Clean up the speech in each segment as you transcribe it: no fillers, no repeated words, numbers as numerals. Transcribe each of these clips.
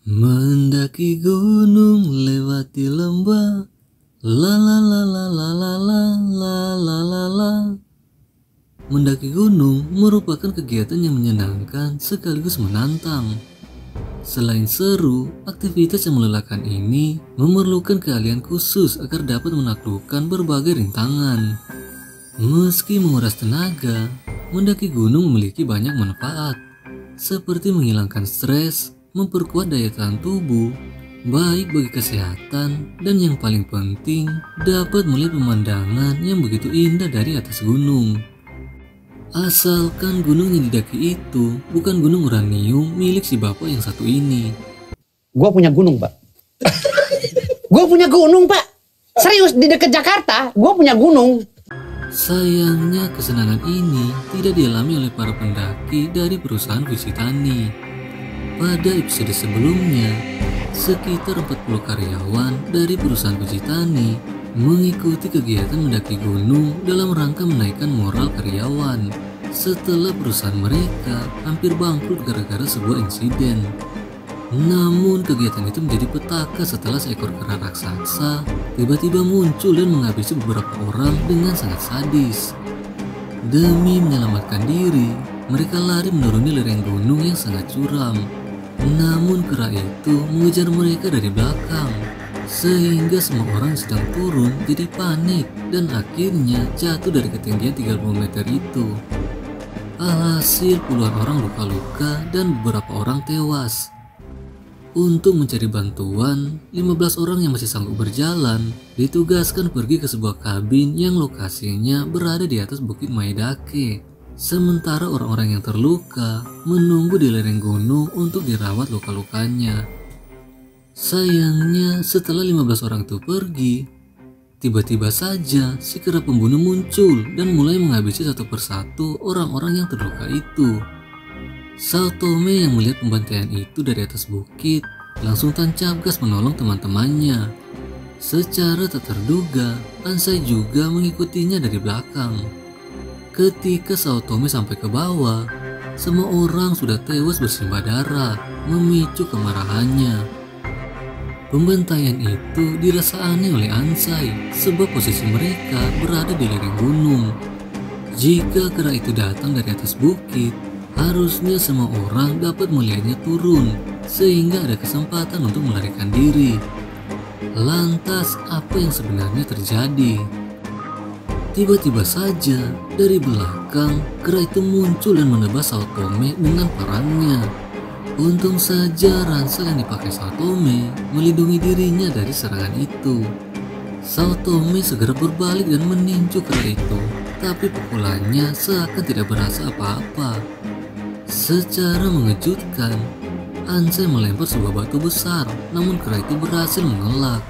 Mendaki gunung, lewati lembah, la la la la la la la la la la la. Mendaki gunung merupakan kegiatan yang menyenangkan sekaligus menantang. Selain seru, aktivitas yang melelahkan ini memerlukan keahlian khusus agar dapat menaklukkan berbagai rintangan. Meski menguras tenaga, mendaki gunung memiliki banyak manfaat, seperti menghilangkan stres, memperkuat daya tahan tubuh, baik bagi kesehatan, dan yang paling penting dapat melihat pemandangan yang begitu indah dari atas gunung. Asalkan gunung yang didaki itu bukan gunung uranium milik si bapak yang satu ini. Gua punya gunung, Pak. Gua punya gunung, Pak. Serius, di dekat Jakarta, gua punya gunung. Sayangnya kesenangan ini tidak dialami oleh para pendaki dari perusahaan Visitani. Pada episode sebelumnya, sekitar 40 karyawan dari perusahaan Visitani mengikuti kegiatan mendaki gunung dalam rangka menaikkan moral karyawan setelah perusahaan mereka hampir bangkrut gara-gara sebuah insiden. Namun kegiatan itu menjadi petaka setelah seekor kera raksasa tiba-tiba muncul dan menghabisi beberapa orang dengan sangat sadis. Demi menyelamatkan diri, mereka lari menuruni lereng gunung yang sangat curam. Namun kera itu mengejar mereka dari belakang, sehingga semua orang yang sedang turun jadi panik dan akhirnya jatuh dari ketinggian 30 meter itu. Alhasil puluhan orang luka-luka dan beberapa orang tewas. Untuk mencari bantuan, 15 orang yang masih sanggup berjalan ditugaskan pergi ke sebuah kabin yang lokasinya berada di atas Bukit Maedake. Sementara orang-orang yang terluka menunggu di lereng gunung untuk dirawat luka-lukanya. Sayangnya setelah 15 orang itu pergi, tiba-tiba saja si kera pembunuh muncul dan mulai menghabisi satu persatu orang-orang yang terluka itu. Saotome yang melihat pembantaian itu dari atas bukit langsung tancap gas menolong teman-temannya. Secara tak terduga, Ansai juga mengikutinya dari belakang. Ketika Saotome sampai ke bawah, semua orang sudah tewas bersimbah darah, memicu kemarahannya. Pembantaian itu dirasa aneh oleh Ansai sebab posisi mereka berada di lereng gunung. Jika kera itu datang dari atas bukit, harusnya semua orang dapat melihatnya turun sehingga ada kesempatan untuk melarikan diri. Lantas apa yang sebenarnya terjadi? Tiba-tiba saja dari belakang kera itu muncul dan menebas Saotome dengan parangnya. Untung saja ransel yang dipakai Saotome melindungi dirinya dari serangan itu. Saotome segera berbalik dan meninju kera itu, tapi pukulannya seakan tidak berasa apa-apa. Secara mengejutkan, Ansai melempar sebuah batu besar, namun kera itu berhasil mengelak.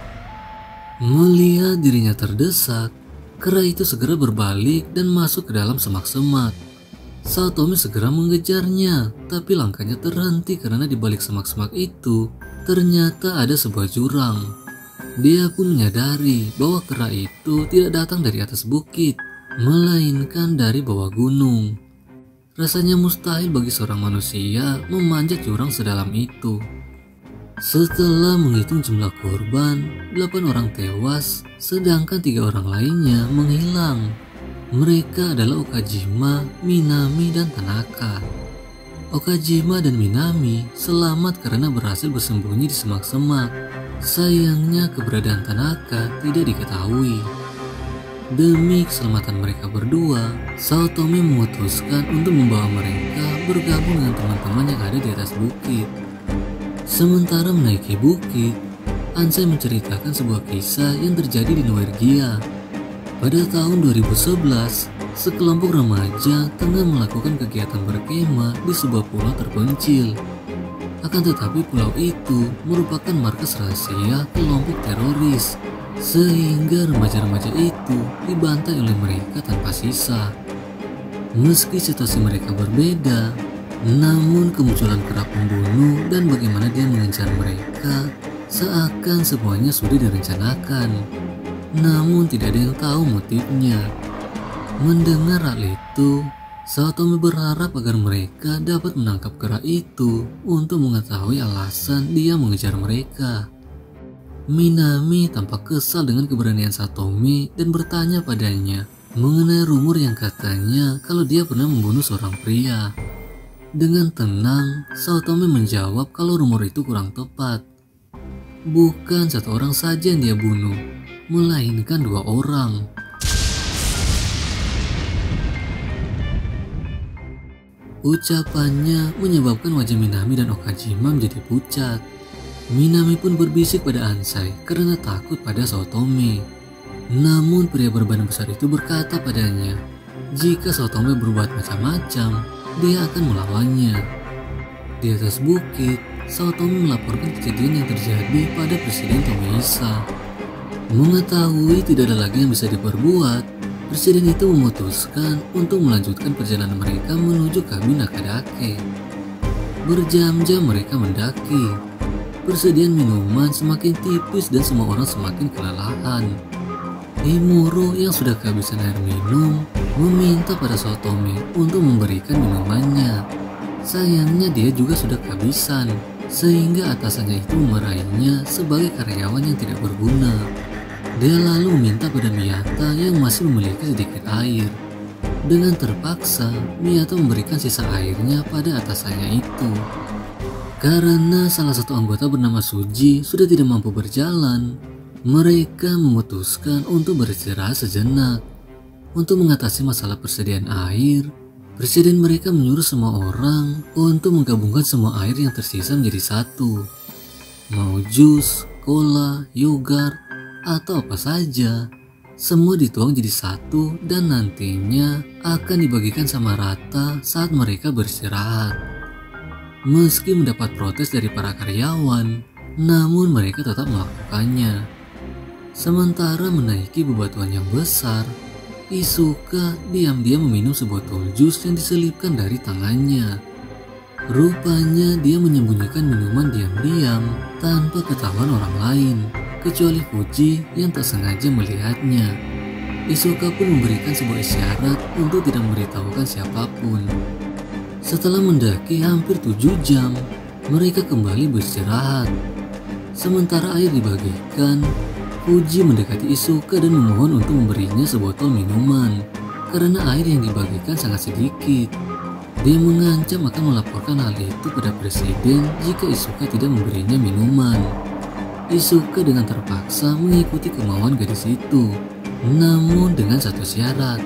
Melihat dirinya terdesak, kera itu segera berbalik dan masuk ke dalam semak-semak. Saotome segera mengejarnya, tapi langkahnya terhenti karena di balik semak-semak itu ternyata ada sebuah jurang. Dia pun menyadari bahwa kera itu tidak datang dari atas bukit, melainkan dari bawah gunung. Rasanya mustahil bagi seorang manusia memanjat jurang sedalam itu. Setelah menghitung jumlah korban, 8 orang tewas, sedangkan 3 orang lainnya menghilang. Mereka adalah Okajima, Minami, dan Tanaka. Okajima dan Minami selamat karena berhasil bersembunyi di semak-semak. Sayangnya keberadaan Tanaka tidak diketahui. Demi keselamatan mereka berdua, Saotome memutuskan untuk membawa mereka bergabung dengan teman-teman yang ada di atas bukit. Sementara menaiki bukit, Ansai menceritakan sebuah kisah yang terjadi di Noergia. Pada tahun 2011, sekelompok remaja tengah melakukan kegiatan berkemah di sebuah pulau terpencil. Akan tetapi pulau itu merupakan markas rahasia kelompok teroris, sehingga remaja-remaja itu dibantai oleh mereka tanpa sisa. Meski situasi mereka berbeda, namun kemunculan kera pembunuh dan bagaimana dia mengejar mereka seakan semuanya sudah direncanakan. Namun tidak ada yang tahu motifnya. Mendengar hal itu, Saotome berharap agar mereka dapat menangkap kera itu untuk mengetahui alasan dia mengejar mereka. Minami tampak kesal dengan keberanian Satome dan bertanya padanya mengenai rumor yang katanya kalau dia pernah membunuh seorang pria. Dengan tenang, Saotome menjawab kalau rumor itu kurang tepat. Bukan satu orang saja yang dia bunuh, melainkan 2 orang. Ucapannya menyebabkan wajah Minami dan Okajima menjadi pucat. Minami pun berbisik pada Ansai karena takut pada Saotome. Namun pria berbadan besar itu berkata padanya, jika Saotome berbuat macam-macam, dia akan melawannya. Di atas bukit, Saotome melaporkan kejadian yang terjadi pada Presiden Tomihisa. Mengetahui tidak ada lagi yang bisa diperbuat, Presiden itu memutuskan untuk melanjutkan perjalanan mereka menuju kabin Nakadake. Berjam-jam mereka mendaki. Persediaan minuman semakin tipis dan semua orang semakin kelelahan. Imuro yang sudah kehabisan air minum meminta pada Saotome untuk memberikan minumannya. Sayangnya dia juga sudah kehabisan, sehingga atasannya itu memarahinya sebagai karyawan yang tidak berguna. Dia lalu meminta pada Miyata yang masih memiliki sedikit air. Dengan terpaksa, Miyata memberikan sisa airnya pada atasannya itu. Karena salah satu anggota bernama Suji sudah tidak mampu berjalan, mereka memutuskan untuk beristirahat sejenak. Untuk mengatasi masalah persediaan air, presiden mereka menyuruh semua orang untuk menggabungkan semua air yang tersisa menjadi satu. Mau jus, cola, yogurt, atau apa saja, semua dituang jadi satu dan nantinya akan dibagikan sama rata saat mereka beristirahat. Meski mendapat protes dari para karyawan, namun mereka tetap melakukannya. Sementara menaiki bebatuan yang besar, Isuka diam-diam meminum sebotol jus yang diselipkan dari tangannya. Rupanya dia menyembunyikan minuman diam-diam tanpa ketahuan orang lain, kecuali Fuji yang tak sengaja melihatnya. Isuka pun memberikan sebuah isyarat untuk tidak memberitahukan siapapun. Setelah mendaki hampir 7 jam, mereka kembali beristirahat. Sementara air dibagikan, Fuji mendekati Isuka dan memohon untuk memberinya sebotol minuman karena air yang dibagikan sangat sedikit. Dia mengancam akan melaporkan hal itu pada presiden jika Isuka tidak memberinya minuman. Isuka dengan terpaksa mengikuti kemauan gadis itu, namun dengan satu syarat,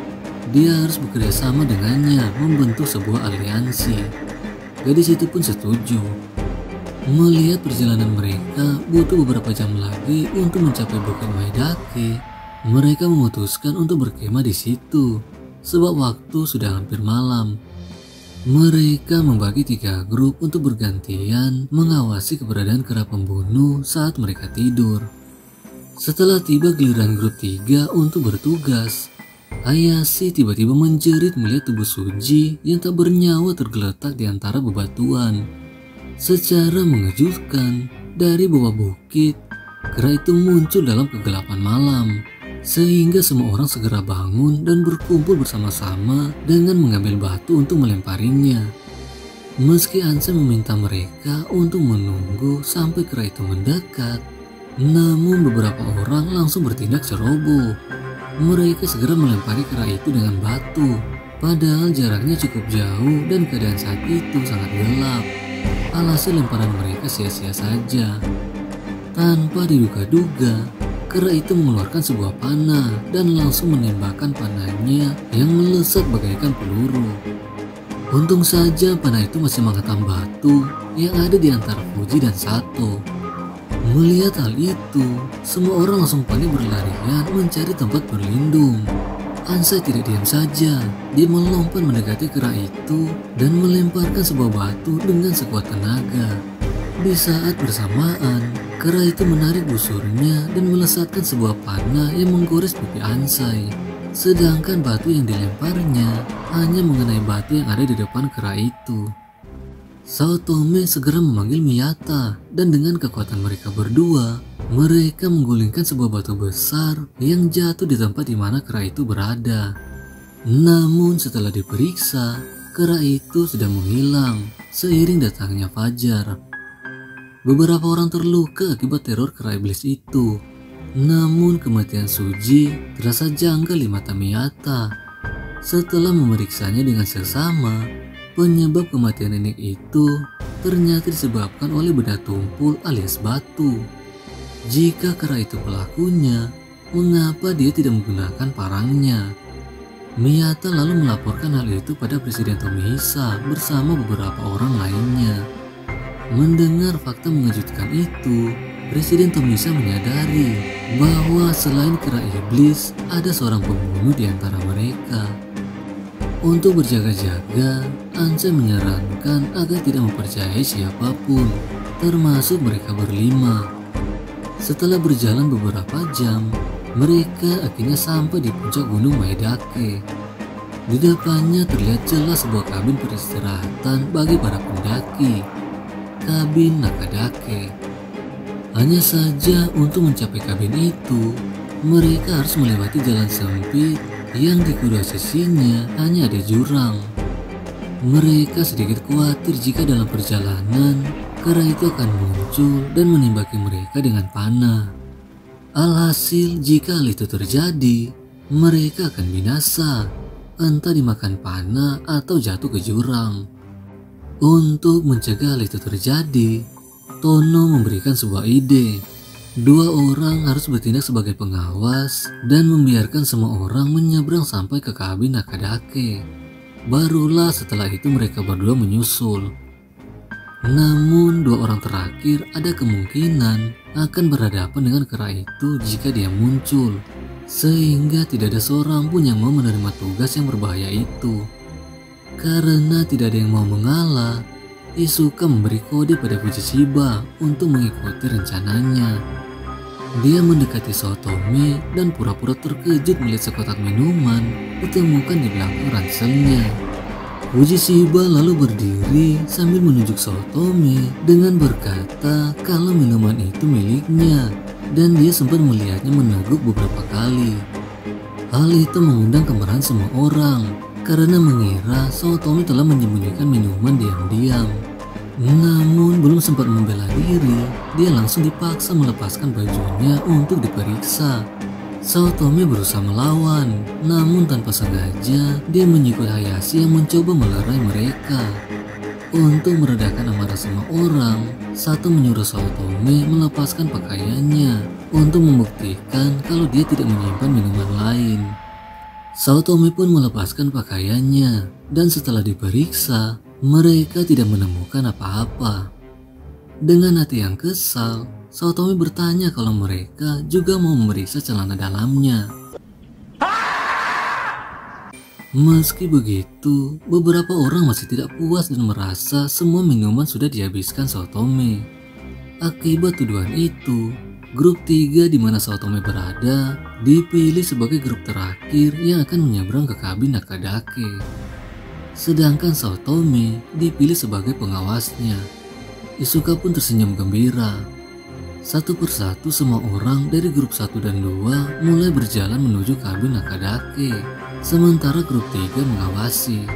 dia harus bekerja sama dengannya membentuk sebuah aliansi. Gadis itu pun setuju. Melihat perjalanan mereka butuh beberapa jam lagi untuk mencapai Bukit Maedake, mereka memutuskan untuk berkemah di situ sebab waktu sudah hampir malam. Mereka membagi 3 grup untuk bergantian mengawasi keberadaan kera pembunuh saat mereka tidur. Setelah tiba giliran grup 3 untuk bertugas, Hayashi tiba-tiba menjerit melihat tubuh Suji yang tak bernyawa tergeletak di antara bebatuan. Secara mengejutkan, dari bawah bukit, kera itu muncul dalam kegelapan malam, sehingga semua orang segera bangun dan berkumpul bersama-sama dengan mengambil batu untuk melemparinya. Meski Ansai meminta mereka untuk menunggu sampai kera itu mendekat, namun beberapa orang langsung bertindak ceroboh. Mereka segera melempari kera itu dengan batu, padahal jaraknya cukup jauh dan keadaan saat itu sangat gelap. Alhasil lemparan mereka sia-sia saja. Tanpa diduga-duga, kera itu mengeluarkan sebuah panah dan langsung menembakkan panahnya yang melesat bagaikan peluru. Untung saja panah itu masih menghantam batu yang ada di antara Fuji dan Sato. Melihat hal itu, semua orang langsung panik berlarian mencari tempat berlindung. Ansai tidak diam saja, dia melompat mendekati kera itu dan melemparkan sebuah batu dengan sekuat tenaga. Di saat bersamaan, kera itu menarik busurnya dan melesatkan sebuah panah yang menggores pipi Ansai. Sedangkan batu yang dilemparnya hanya mengenai batu yang ada di depan kera itu. Saotome segera memanggil Miyata dan dengan kekuatan mereka berdua, mereka menggulingkan sebuah batu besar yang jatuh di tempat di mana kera itu berada. Namun setelah diperiksa, kera itu sudah menghilang seiring datangnya fajar. Beberapa orang terluka akibat teror kera iblis itu. Namun kematian Suji terasa janggal di mata Miyata. Setelah memeriksanya dengan seksama, penyebab kematian nenek itu ternyata disebabkan oleh benda tumpul alias batu. Jika kera itu pelakunya, mengapa dia tidak menggunakan parangnya? Miyata lalu melaporkan hal itu pada Presiden Tomihisa bersama beberapa orang lainnya. Mendengar fakta mengejutkan itu, Presiden Tomihisa menyadari bahwa selain kera iblis, ada seorang pembunuh di antara mereka. Untuk berjaga-jaga, Ansem menyarankan agar tidak mempercayai siapapun, termasuk mereka berlima. Setelah berjalan beberapa jam, mereka akhirnya sampai di puncak gunung Maedake. Di depannya terlihat jelas sebuah kabin peristirahatan bagi para pendaki, kabin Nakadake. Hanya saja untuk mencapai kabin itu, mereka harus melewati jalan sempit yang di kedua sisinya hanya ada jurang. Mereka sedikit khawatir jika dalam perjalanan kera itu akan muncul dan menembaki mereka dengan panah. Alhasil jika hal itu terjadi, mereka akan binasa, entah dimakan panah atau jatuh ke jurang. Untuk mencegah hal itu terjadi, Tono memberikan sebuah ide. Dua orang harus bertindak sebagai pengawas dan membiarkan semua orang menyeberang sampai ke kabin Nakadake. Barulah setelah itu mereka berdua menyusul. Namun dua orang terakhir ada kemungkinan akan berhadapan dengan kera itu jika dia muncul, sehingga tidak ada seorang pun yang mau menerima tugas yang berbahaya itu. Karena tidak ada yang mau mengalah, Isuka memberi kode pada Fujishiba untuk mengikuti rencananya. Dia mendekati Saotome dan pura-pura terkejut melihat sekotak minuman ditemukan di belakang ranselnya. Fujishiba lalu berdiri sambil menunjuk Saotome dengan berkata kalau minuman itu miliknya, dan dia sempat melihatnya meneguk beberapa kali. Hal itu mengundang kemarahan semua orang karena mengira Saotome telah menyembunyikan minuman diam-diam. Namun belum sempat membela diri, dia langsung dipaksa melepaskan bajunya untuk diperiksa. Saotome berusaha melawan, namun tanpa sengaja dia menyikut Hayashi yang mencoba melerai mereka. Untuk meredakan amarah semua orang, Sato menyuruh Saotome melepaskan pakaiannya untuk membuktikan kalau dia tidak menyimpan minuman lain. Saotome pun melepaskan pakaiannya, dan setelah diperiksa, mereka tidak menemukan apa-apa. Dengan hati yang kesal, Saotome bertanya kalau mereka juga mau memeriksa celana dalamnya. Meski begitu, beberapa orang masih tidak puas dan merasa semua minuman sudah dihabiskan Saotome. Akibat tuduhan itu, grup 3 di mana Saotome berada dipilih sebagai grup terakhir yang akan menyeberang ke kabin Nakadake. Sedangkan Saotome dipilih sebagai pengawasnya. Isuka pun tersenyum gembira. Satu persatu semua orang dari grup 1 dan 2 mulai berjalan menuju kabin Nakadake, sementara grup 3 mengawasi.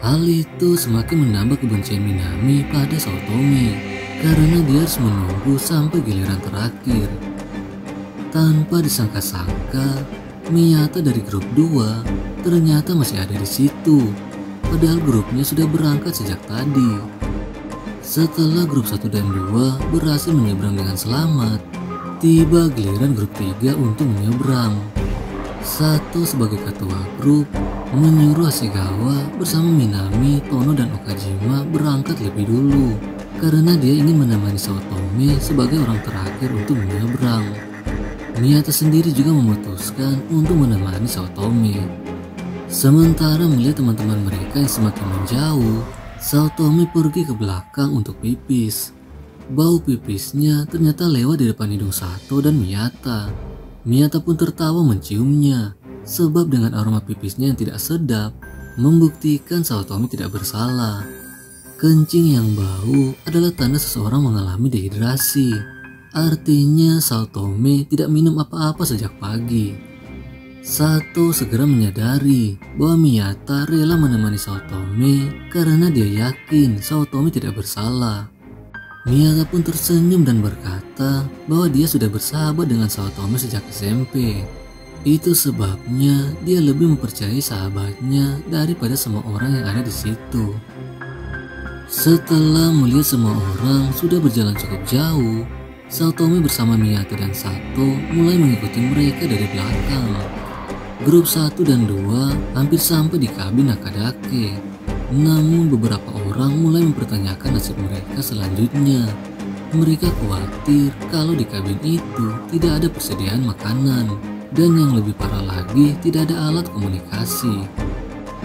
Hal itu semakin menambah kebencian Minami pada Saotome karena dia harus menunggu sampai giliran terakhir. Tanpa disangka-sangka, Miyata dari grup 2 ternyata masih ada di situ. Padahal grupnya sudah berangkat sejak tadi. Setelah grup 1 dan 2 berhasil menyeberang dengan selamat, tiba giliran grup 3 untuk menyeberang. Sato sebagai ketua grup menyuruh Hasegawa bersama Minami, Tono, dan Okajima berangkat lebih dulu karena dia ingin menemani Saotome sebagai orang terakhir untuk menyeberang. Miyata sendiri juga memutuskan untuk menemani Saotome. Sementara melihat teman-teman mereka yang semakin menjauh, Saotome pergi ke belakang untuk pipis. Bau pipisnya ternyata lewat di depan hidung Sato dan Miyata. Miyata pun tertawa menciumnya, sebab dengan aroma pipisnya yang tidak sedap, membuktikan Saotome tidak bersalah. Kencing yang bau adalah tanda seseorang mengalami dehidrasi. Artinya Saotome tidak minum apa-apa sejak pagi. Sato segera menyadari bahwa Miyata rela menemani Saotome karena dia yakin Saotome tidak bersalah. Miyata pun tersenyum dan berkata bahwa dia sudah bersahabat dengan Saotome sejak SMP. Itu sebabnya dia lebih mempercayai sahabatnya daripada semua orang yang ada di situ. Setelah melihat semua orang sudah berjalan cukup jauh, Saotome bersama Miyata dan Sato mulai mengikuti mereka dari belakang. Grup 1 dan 2 hampir sampai di kabin Akadake. Namun beberapa orang mulai mempertanyakan nasib mereka selanjutnya. Mereka khawatir kalau di kabin itu tidak ada persediaan makanan, dan yang lebih parah lagi tidak ada alat komunikasi.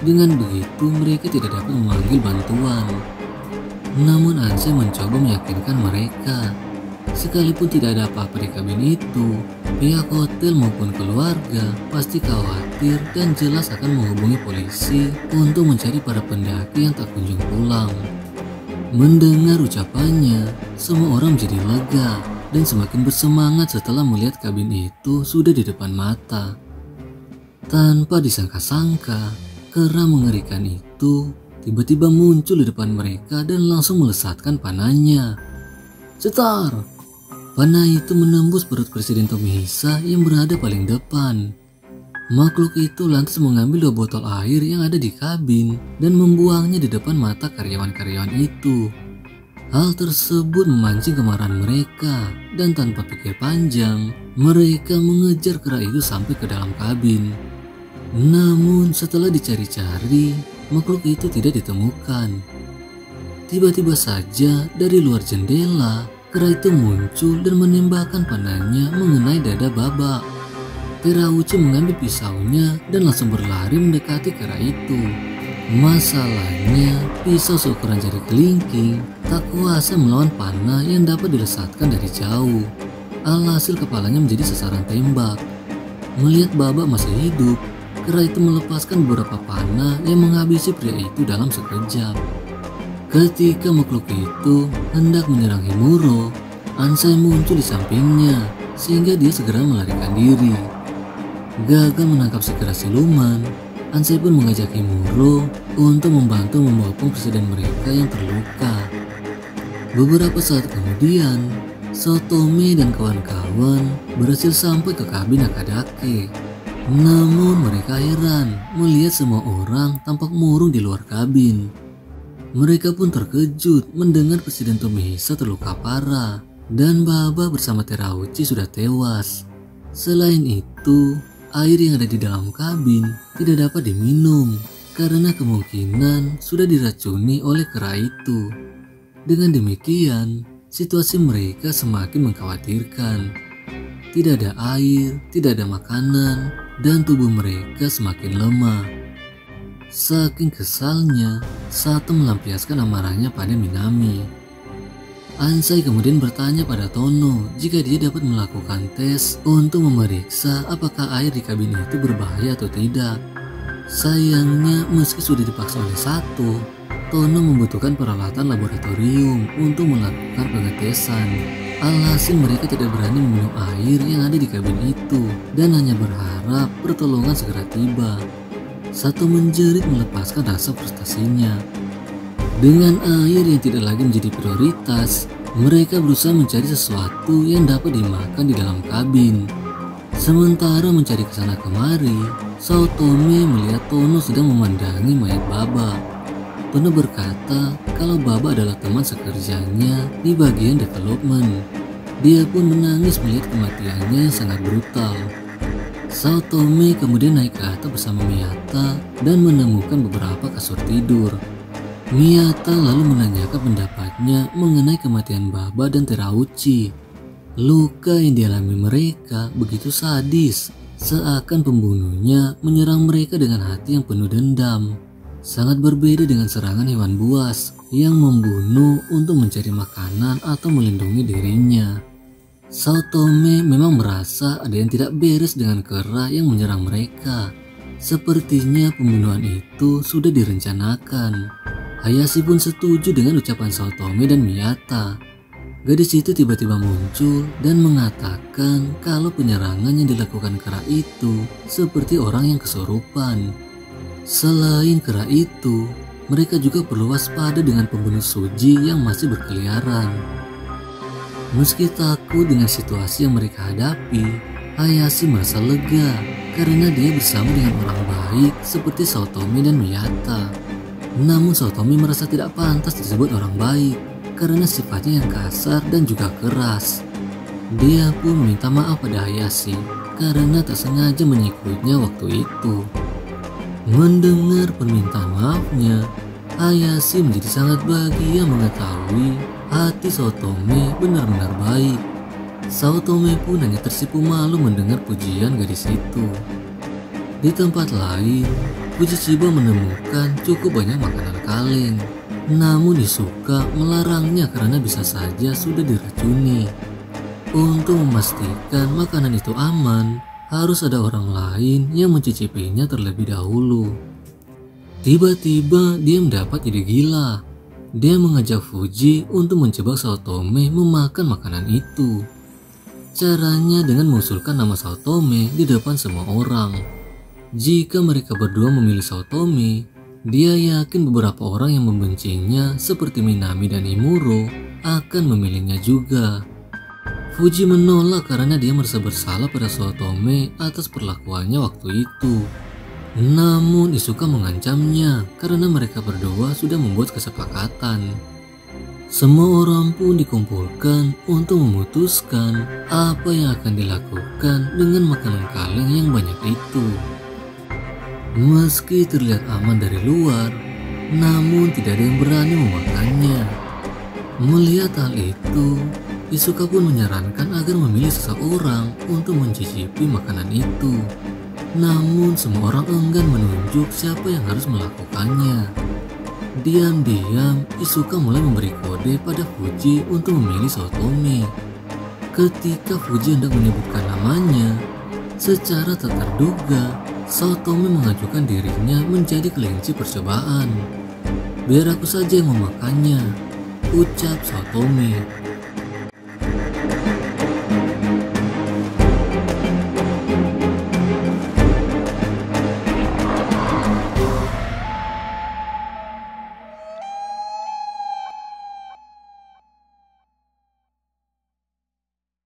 Dengan begitu mereka tidak dapat memanggil bantuan. Namun Ansai mencoba meyakinkan mereka, sekalipun tidak ada apa-apa di kabin itu, pihak hotel maupun keluarga pasti khawatir dan jelas akan menghubungi polisi untuk mencari para pendaki yang tak kunjung pulang. Mendengar ucapannya, semua orang menjadi lega dan semakin bersemangat setelah melihat kabin itu sudah di depan mata. Tanpa disangka-sangka, kera mengerikan itu tiba-tiba muncul di depan mereka dan langsung melesatkan panahnya. Cetar! Panah itu menembus perut Presiden Tomihisa yang berada paling depan. Makhluk itu lantas mengambil 2 botol air yang ada di kabin dan membuangnya di depan mata karyawan-karyawan itu. Hal tersebut memancing kemarahan mereka dan tanpa pikir panjang, mereka mengejar kera itu sampai ke dalam kabin. Namun setelah dicari-cari, makhluk itu tidak ditemukan. Tiba-tiba saja dari luar jendela, kera itu muncul dan menembakkan panahnya mengenai dada Baba. Terauchi mengambil pisaunya dan langsung berlari mendekati kera itu. Masalahnya, pisau seukuran jari kelingking tak kuasa melawan panah yang dapat dilesatkan dari jauh. Alhasil kepalanya menjadi sasaran tembak. Melihat Baba masih hidup, kera itu melepaskan beberapa panah yang menghabisi pria itu dalam sekejap. Ketika makhluk itu hendak menyerang Himuro, Ansai muncul di sampingnya sehingga dia segera melarikan diri. Gagal menangkap si kera siluman, Ansai pun mengajak Himuro untuk membantu membawa presiden mereka yang terluka. Beberapa saat kemudian, Saotome dan kawan-kawan berhasil sampai ke kabin Akadake. Namun mereka heran melihat semua orang tampak murung di luar kabin. Mereka pun terkejut mendengar Presiden Tomihisa terluka parah dan Baba bersama Terauchi sudah tewas. Selain itu, air yang ada di dalam kabin tidak dapat diminum karena kemungkinan sudah diracuni oleh kera itu. Dengan demikian, situasi mereka semakin mengkhawatirkan. Tidak ada air, tidak ada makanan, dan tubuh mereka semakin lemah. Saking kesalnya, Sato melampiaskan amarahnya pada Minami. Ansai kemudian bertanya pada Tono jika dia dapat melakukan tes untuk memeriksa apakah air di kabin itu berbahaya atau tidak. Sayangnya meski sudah dipaksa oleh Sato, Tono membutuhkan peralatan laboratorium untuk melakukan pengetesan. Alhasil mereka tidak berani meminum air yang ada di kabin itu dan hanya berharap pertolongan segera tiba. Sato menjerit melepaskan rasa frustasinya. Dengan air yang tidak lagi menjadi prioritas, mereka berusaha mencari sesuatu yang dapat dimakan di dalam kabin. Sementara mencari kesana kemari, Saotome melihat Tono sedang memandangi mayat Baba. Tono berkata kalau Baba adalah teman sekerjanya di bagian development. Dia pun menangis melihat kematiannya yang sangat brutal. Saotome kemudian naik ke atas bersama Miyata dan menemukan beberapa kasur tidur. Miyata lalu menanyakan pendapatnya mengenai kematian Baba dan Terauchi. Luka yang dialami mereka begitu sadis, seakan pembunuhnya menyerang mereka dengan hati yang penuh dendam. Sangat berbeda dengan serangan hewan buas yang membunuh untuk mencari makanan atau melindungi dirinya. Saotome memang merasa ada yang tidak beres dengan kera yang menyerang mereka. Sepertinya pembunuhan itu sudah direncanakan. Hayashi pun setuju dengan ucapan Saotome dan Miyata. Gadis itu tiba-tiba muncul dan mengatakan kalau penyerangan yang dilakukan kera itu seperti orang yang kesurupan. Selain kera itu, mereka juga perlu waspada dengan pembunuh suji yang masih berkeliaran. Meski takut dengan situasi yang mereka hadapi, Hayashi merasa lega karena dia bersama dengan orang baik seperti Saotome dan Miyata. Namun Saotome merasa tidak pantas disebut orang baik karena sifatnya yang kasar dan juga keras. Dia pun meminta maaf pada Hayashi karena tak sengaja mengikutnya waktu itu. Mendengar permintaan maafnya, Hayashi menjadi sangat bahagia mengetahui hati Saotome benar-benar baik. Saotome pun hanya tersipu malu mendengar pujian gadis itu. Di tempat lain, Fujichiba menemukan cukup banyak makanan kaleng. Namun Isuka melarangnya karena bisa saja sudah diracuni. Untuk memastikan makanan itu aman, harus ada orang lain yang mencicipinya terlebih dahulu. Tiba-tiba dia mendapat ide gila. Dia mengajak Fuji untuk mencoba Saotome memakan makanan itu. Caranya dengan mengusulkan nama Saotome di depan semua orang. Jika mereka berdua memilih Saotome, dia yakin beberapa orang yang membencinya seperti Minami dan Imuro akan memilihnya juga. Fuji menolak karena dia merasa bersalah pada Saotome atas perlakuannya waktu itu. Namun Isuka mengancamnya karena mereka berdua sudah membuat kesepakatan. Semua orang pun dikumpulkan untuk memutuskan apa yang akan dilakukan dengan makanan kaleng yang banyak itu. Meski terlihat aman dari luar, namun tidak ada yang berani memakannya. Melihat hal itu, Isuka pun menyarankan agar memilih seseorang untuk mencicipi makanan itu. Namun semua orang enggan menunjuk siapa yang harus melakukannya. Diam-diam, Isuka mulai memberi kode pada Fuji untuk memilih Saotome. Ketika Fuji hendak menyebutkan namanya, secara tak terduga, Saotome mengajukan dirinya menjadi kelinci percobaan. "Biar aku saja yang memakannya," ucap Saotome.